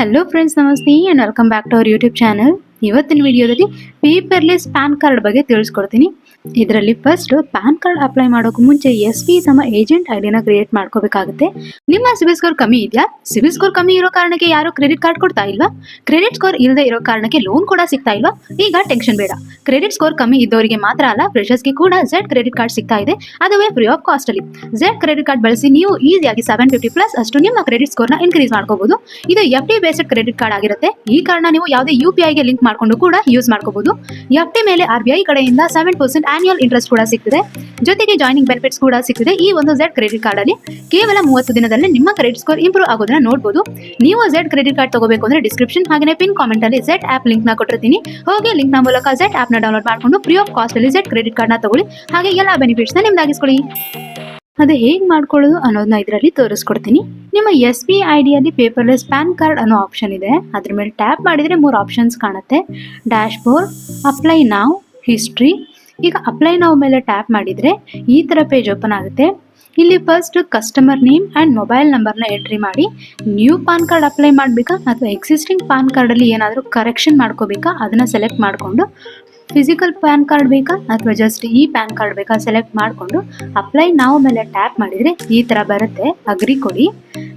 Hello friends, ನಮಸ್ತೆ and welcome back to our YouTube channel. ಇವತ್ತಿನ ವಿಡಿಯೋದಲ್ಲಿ ಪೇಪರ್ಲೆಸ್ ಪ್ಯಾನ್ ಕಾರ್ಡ್ ಬಗ್ಗೆ ತಿಳಿಸ್ಕೊಡ್ತೀನಿ. ಇದರಲ್ಲಿ ಫಸ್ಟ್ ಪ್ಯಾನ್ ಕಾರ್ಡ್ ಅಪ್ಲೈ ಮಾಡೋಕೆ ಮುಂಚೆ ಎಸ್.ಬಿ. ತಮ್ಮ ಏಜೆಂಟ್ ಐಡಿನ ಕ್ರಿಯೇಟ್ ಮಾಡ್ಕೋಬೇಕಾಗುತ್ತೆ. ನಿಮ್ಮ ಸಿಬಿಲ್ ಸ್ಕೋರ್ ಕಮ್ಮಿ ಇದೆಯಾ? ಸಿಬಿಲ್ ಸ್ಕೋರ್ ಕಮ್ಮಿ ಇರೋ ಕಾರಣಕ್ಕೆ ಯಾರು ಕ್ರೆಡಿಟ್ ಕಾರ್ಡ್ ಕೊಡ್ತಾ ಇಲ್ವಾ? ಕ್ರೆಡಿಟ್ ಸ್ಕೋರ್ ಇಲ್ಲದೆ ಇರೋ ಕಾರಣಕ್ಕೆ ಲೋನ್ ಕೂಡ ಸಿಗ್ತಾ ಇಲ್ವಾ? ಈಗ ಟೆನ್ಷನ್ ಬೇಡ. ಕ್ರೆಡಿಟ್ ಸ್ಕೋರ್ ಕಮ್ಮಿ ಇದ್ದವರಿಗೆ ಮಾತ್ರ ಅಲ್ಲ, ಫ್ರೆಷರ್ಸ್ಗೆ ಕೂಡ ಝೆಡ್ ಕ್ರೆಡಿಟ್ ಕಾರ್ಡ್ ಸಿಗ್ತಾ ಇದೆ. ಅದುವೇ ಫ್ರೀ ಆಫ್ ಕಾಸ್ಟ್ ಅಲ್ಲಿ. ಝೆಡ್ ಕ್ರೆಡಿಟ್ ಕಾರ್ಡ್ ಬಳಸಿ ನೀವು ಈಸಿಯಾಗಿ 750 ಪ್ಲಸ್ ಅಷ್ಟು ನಿಮ್ಮ ಕ್ರೆಡಿಟ್ ಸ್ಕೋರ್ನ ಇನ್ಕ್ರೀಸ್ ಮಾಡ್ಕೋಬಹುದು. ಇದು ಎಫ್.ಡಿ ಬೇಸ್ಡ್ ಕ್ರೆಡಿಟ್ ಕಾರ್ಡ್ ಆಗಿರುತ್ತೆ. ಈ ಕಾರಣ ನೀವು ಯಾವುದೇ UPI ಗೆ ಲಿಂಕ್ ಮಾಡ್ಕೊಂಡು ಕೂಡ ಯೂಸ್ ಮಾಡ್ಕೋಬಹುದು. ಎಫ್.ಡಿ ಮೇಲೆ RBI ಕಡೆಯಿಂದ 7% ಆನ್ಯುವಲ್ ಇಂಟ್ರೆಸ್ಟ್ ಕೂಡ ಸಿಗ್ತಿದೆ. ಜೊತೆಗೆ ಜಾಯ್ನಿಂಗ್ ಬೆನಿಫಿಟ್ಸ್ ಕೂಡ ಸಿಗ್ತಿದೆ. ಈ ಒಂದು ಝೆಡ್ ಕ್ರೆಡಿಟ್ ಕಾರ್ಡ್ ಅಲ್ಲಿ ಕೇವಲ 30 ದಿನದಲ್ಲಿ ನಿಮ್ಮ ಕ್ರೆಡಿಟ್ ಸ್ಕೋರ್ ಇಂಪ್ರೂವ್ ಆಗೋದನ್ನ ನೋಡಬಹುದು. ನೀವು ಝೆಡ್ ಕ್ರೆಡಿಟ್ ಕಾರ್ಡ್ ತಗೋಬೇಕು ಅಂದ್ರೆ ಡಿಸ್ಕ್ರಿಪ್ಷನ್ ಹಾಗೆ ಪಿನ್ ಕಾಮೆಂಟ್ ಅಲ್ಲಿ ಝೆಡ್ ಆಪ್ ಲಿಂಕ್ ನ ಕೊಟ್ಟಿರ್ತೀನಿ. ಹೋಗಿ ಲಿಂಕ್ ನ ಮೂಲಕ ಝೆಡ್ ಆಪ್ ನ ಡೌನ್ಲೋಡ್ ಮಾಡ್ಕೊಂಡು ಫ್ರೀ ಆಫ್ ಕಾಸ್ಟ್ ಅಲ್ಲಿ ಝೆಡ್ ಕ್ರೆಡಿಟ್ ಕಾರ್ಡ್ ನ ತಗೊಳ್ಳಿ. ಹಾಗೆ ಎಲ್ಲಾ ಬೆನಿಫಿಟ್ಸ್ ನ ನಿಮ್ದಾಗಿಸ್ಕೊಳ್ಳಿ. ಅದು ಹೇಗೆ ಮಾಡ್ಕೊಳ್ಳೋದು ಅನ್ನೋದನ್ನ ಇದರಲ್ಲಿ ತೋರಿಸ್ಕೊಡ್ತೀನಿ. ನಿಮ್ಮ SBI ಐಡಿಯಲ್ಲಿ ಪೇಪರ್ಲೆಸ್ ಪ್ಯಾನ್ ಕಾರ್ಡ್ ಅನ್ನೋ ಆಪ್ಷನ್ ಇದೆ. ಅದ್ರ ಮೇಲೆ ಟ್ಯಾಪ್ ಮಾಡಿದರೆ 3 ಆಪ್ಷನ್ಸ್ ಕಾಣುತ್ತೆ. ಡ್ಯಾಶ್ ಬೋರ್ಡ್, ಅಪ್ಲೈ ನಾವ್, ಹಿಸ್ಟ್ರಿ. ಈಗ ಅಪ್ಲೈ ನಾವ್ ಮೇಲೆ ಟ್ಯಾಪ್ ಮಾಡಿದರೆ ಈ ಥರ ಪೇಜ್ ಓಪನ್ ಆಗುತ್ತೆ. ಇಲ್ಲಿ first customer name and mobile ನಂಬರ್ನ ಎಂಟ್ರಿ ಮಾಡಿ. ನ್ಯೂ ಪಾನ್ ಕಾರ್ಡ್ ಅಪ್ಲೈ ಮಾಡಬೇಕಾ ಅಥವಾ ಎಕ್ಸಿಸ್ಟಿಂಗ್ ಪಾನ್ ಕಾರ್ಡಲ್ಲಿ ಏನಾದರೂ ಕರೆಕ್ಷನ್ ಮಾಡ್ಕೋಬೇಕಾ ಅದನ್ನು ಸೆಲೆಕ್ಟ್ ಮಾಡಿಕೊಂಡು, ಫಿಸಿಕಲ್ ಪ್ಯಾನ್ ಕಾರ್ಡ್ ಬೇಕಾ ಅಥವಾ ಜಸ್ಟ್ ಈ ಪ್ಯಾನ್ ಕಾರ್ಡ್ ಬೇಕಾ ಸೆಲೆಕ್ಟ್ ಮಾಡಿಕೊಂಡು ಅಪ್ಲೈ ನಾವು ಮೇಲೆ ಟ್ಯಾಪ್ ಮಾಡಿದರೆ ಈ ಥರ ಬರುತ್ತೆ. ಅಗ್ರಿ ಕೊಡಿ.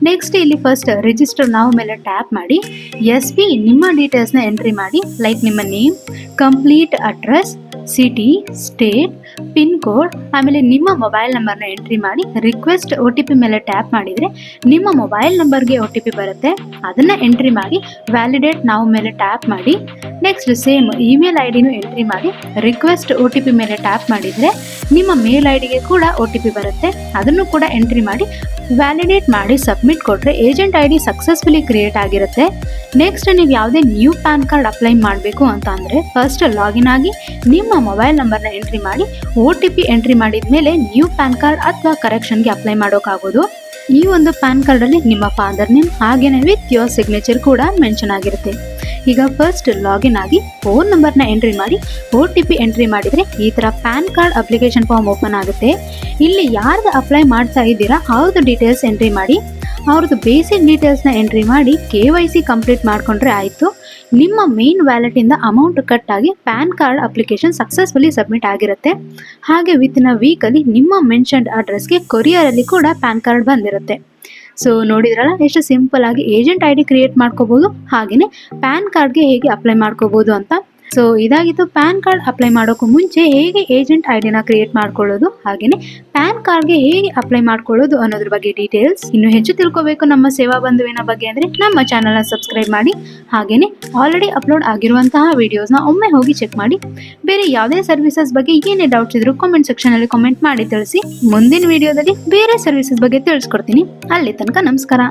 ನೆಕ್ಸ್ಟ್ ಇಲ್ಲಿ ಫಸ್ಟ್ ರಿಜಿಸ್ಟರ್ ನಾವು ಮೇಲೆ ಟ್ಯಾಪ್ ಮಾಡಿ SB ನಿಮ್ಮ ಡೀಟೇಲ್ಸ್ನ ಎಂಟ್ರಿ ಮಾಡಿ. ಲೈಕ್ ನಿಮ್ಮ name, complete address, city, state, pin code, ಆಮೇಲೆ ನಿಮ್ಮ ಮೊಬೈಲ್ ನಂಬರ್ನ ಎಂಟ್ರಿ ಮಾಡಿ. ರಿಕ್ವೆಸ್ಟ್ OTP ಮೇಲೆ ಟ್ಯಾಪ್ ಮಾಡಿದರೆ ನಿಮ್ಮ ಮೊಬೈಲ್ ನಂಬರ್ಗೆ OTP ಬರುತ್ತೆ. ಅದನ್ನು ಎಂಟ್ರಿ ಮಾಡಿ ವ್ಯಾಲಿಡೇಟ್ ನಾವು ಮೇಲೆ ಟ್ಯಾಪ್ ಮಾಡಿ. ನೆಕ್ಸ್ಟ್ ಸೇಮ್ ಇಮೇಲ್ ಐಡಿನೂ ಎಂಟ್ರಿ ಮಾಡಿ. ರಿಕ್ವೆಸ್ಟ್ OTP ಮೇಲೆ ಟ್ಯಾಪ್ ಮಾಡಿದರೆ ನಿಮ್ಮ ಮೇಲ್ ಐಡಿಗೆ ಕೂಡ OTP ಬರುತ್ತೆ. ಅದನ್ನು ಕೂಡ ಎಂಟ್ರಿ ಮಾಡಿ ವ್ಯಾಲಿಡೇಟ್ ಮಾಡಿ ಸಬ್ಮಿಟ್ ಕೊಟ್ಟರೆ ಏಜೆಂಟ್ ID ಸಕ್ಸಸ್ಫುಲಿ ಕ್ರಿಯೇಟ್ ಆಗಿರುತ್ತೆ. ನೆಕ್ಸ್ಟ್ ನೀವು ಯಾವುದೇ ನ್ಯೂ ಪ್ಯಾನ್ ಕಾರ್ಡ್ ಅಪ್ಲೈ ಮಾಡಬೇಕು ಅಂತ ಅಂದರೆ ಫಸ್ಟ್ ಲಾಗಿನ್ ಆಗಿ ನಿಮ್ಮ ಮೊಬೈಲ್ ನಂಬರ್ನ ಎಂಟ್ರಿ ಮಾಡಿ OTP ಎಂಟ್ರಿ ಮಾಡಿದ ಮೇಲೆ ನ್ಯೂ ಪ್ಯಾನ್ ಕಾರ್ಡ್ ಅಥವಾ ಕರೆಕ್ಷನ್ಗೆ ಅಪ್ಲೈ ಮಾಡೋಕ್ಕಾಗೋದು. ಈ ಒಂದು ಪ್ಯಾನ್ ಕಾರ್ಡಲ್ಲಿ ನಿಮ್ಮ ಫಾದರ್ ನೇಮ್ ಹಾಗೇನೆ ವಿತ್ ಯೋರ್ ಸಿಗ್ನೇಚರ್ ಕೂಡ ಮೆನ್ಷನ್ ಆಗಿರುತ್ತೆ. ಈಗ ಫಸ್ಟ್ ಲಾಗಿನ್ ಆಗಿ ಫೋನ್ ನಂಬರ್ನ ಎಂಟ್ರಿ ಮಾಡಿ OTP ಎಂಟ್ರಿ ಮಾಡಿದರೆ ಈ ಥರ PAN card application form open ಆಗುತ್ತೆ. ಇಲ್ಲಿ ಯಾರ್ದು ಅಪ್ಲೈ ಮಾಡ್ತಾ ಇದ್ದೀರಾ ಅವ್ರದ್ದು ಡೀಟೇಲ್ಸ್ ಎಂಟ್ರಿ ಮಾಡಿ. ಅವ್ರದ್ದು ಬೇಸಿಕ್ ಡೀಟೇಲ್ಸ್ನ ಎಂಟ್ರಿ ಮಾಡಿ KYC ಕಂಪ್ಲೀಟ್ ಮಾಡಿಕೊಂಡ್ರೆ ಆಯಿತು. ನಿಮ್ಮ ಮೇನ್ ವ್ಯಾಲೆಟಿಂದ ಅಮೌಂಟ್ ಕಟ್ ಆಗಿ PAN card application successfully submit ಆಗಿರುತ್ತೆ. ಹಾಗೆ ವಿತಿನ್ ಅ ವೀಕಲ್ಲಿ ನಿಮ್ಮ ಮೆನ್ಷನ್ಡ್ ಅಡ್ರೆಸ್ಗೆ ಕೊರಿಯರಲ್ಲಿ ಕೂಡ ಪ್ಯಾನ್ ಕಾರ್ಡ್ ಬಂದಿರುತ್ತೆ. ಸೊ ನೋಡಿದ್ರಲ್ಲ ಎಷ್ಟು ಸಿಂಪಲ್ ಆಗಿ ಏಜೆಂಟ್ ID ಕ್ರಿಯೇಟ್ ಮಾಡ್ಕೋಬೋದು, ಹಾಗೆಯೇ ಪ್ಯಾನ್ ಕಾರ್ಡ್ಗೆ ಹೇಗೆ ಅಪ್ಲೈ ಮಾಡ್ಕೋಬೋದು ಅಂತ. ಸೊ ಇದಾಗಿತ್ತು ಪ್ಯಾನ್ ಕಾರ್ಡ್ ಅಪ್ಲೈ ಮಾಡೋಕ್ಕೂ ಮುಂಚೆ ಹೇಗೆ ಏಜೆಂಟ್ ಐಡಿನ ಕ್ರಿಯೇಟ್ ಮಾಡ್ಕೊಳ್ಳೋದು, ಹಾಗೆಯೇ ಪ್ಯಾನ್ ಕಾರ್ಡ್ಗೆ ಹೇಗೆ ಅಪ್ಲೈ ಮಾಡ್ಕೊಳ್ಳೋದು ಅನ್ನೋದ್ರ ಬಗ್ಗೆ ಡೀಟೇಲ್ಸ್. ಇನ್ನು ಹೆಚ್ಚು ತಿಳ್ಕೋಬೇಕು ನಮ್ಮ ಸೇವಾ ಬಂಧುವಿನ ಬಗ್ಗೆ ಅಂದರೆ ನಮ್ಮ ಚಾನಲ್ನ ಸಬ್ಸ್ಕ್ರೈಬ್ ಮಾಡಿ. ಹಾಗೆಯೇ ಆಲ್ರೆಡಿ ಅಪ್ಲೋಡ್ ಆಗಿರುವಂತಹ ವಿಡಿಯೋಸ್ನ ಒಮ್ಮೆ ಹೋಗಿ ಚೆಕ್ ಮಾಡಿ. ಬೇರೆ ಯಾವುದೇ ಸರ್ವಿಸಸ್ ಬಗ್ಗೆ ಏನೇ ಡೌಟ್ಸ್ ಇದ್ರೂ ಕಾಮೆಂಟ್ ಸೆಕ್ಷನಲ್ಲಿ ಕಾಮೆಂಟ್ ಮಾಡಿ ತಿಳಿಸಿ. ಮುಂದಿನ ವಿಡಿಯೋದಲ್ಲಿ ಬೇರೆ ಸರ್ವಿಸಸ್ ಬಗ್ಗೆ ತಿಳಿಸ್ಕೊಡ್ತೀನಿ. ಅಲ್ಲಿ ತನಕ ನಮಸ್ಕಾರ.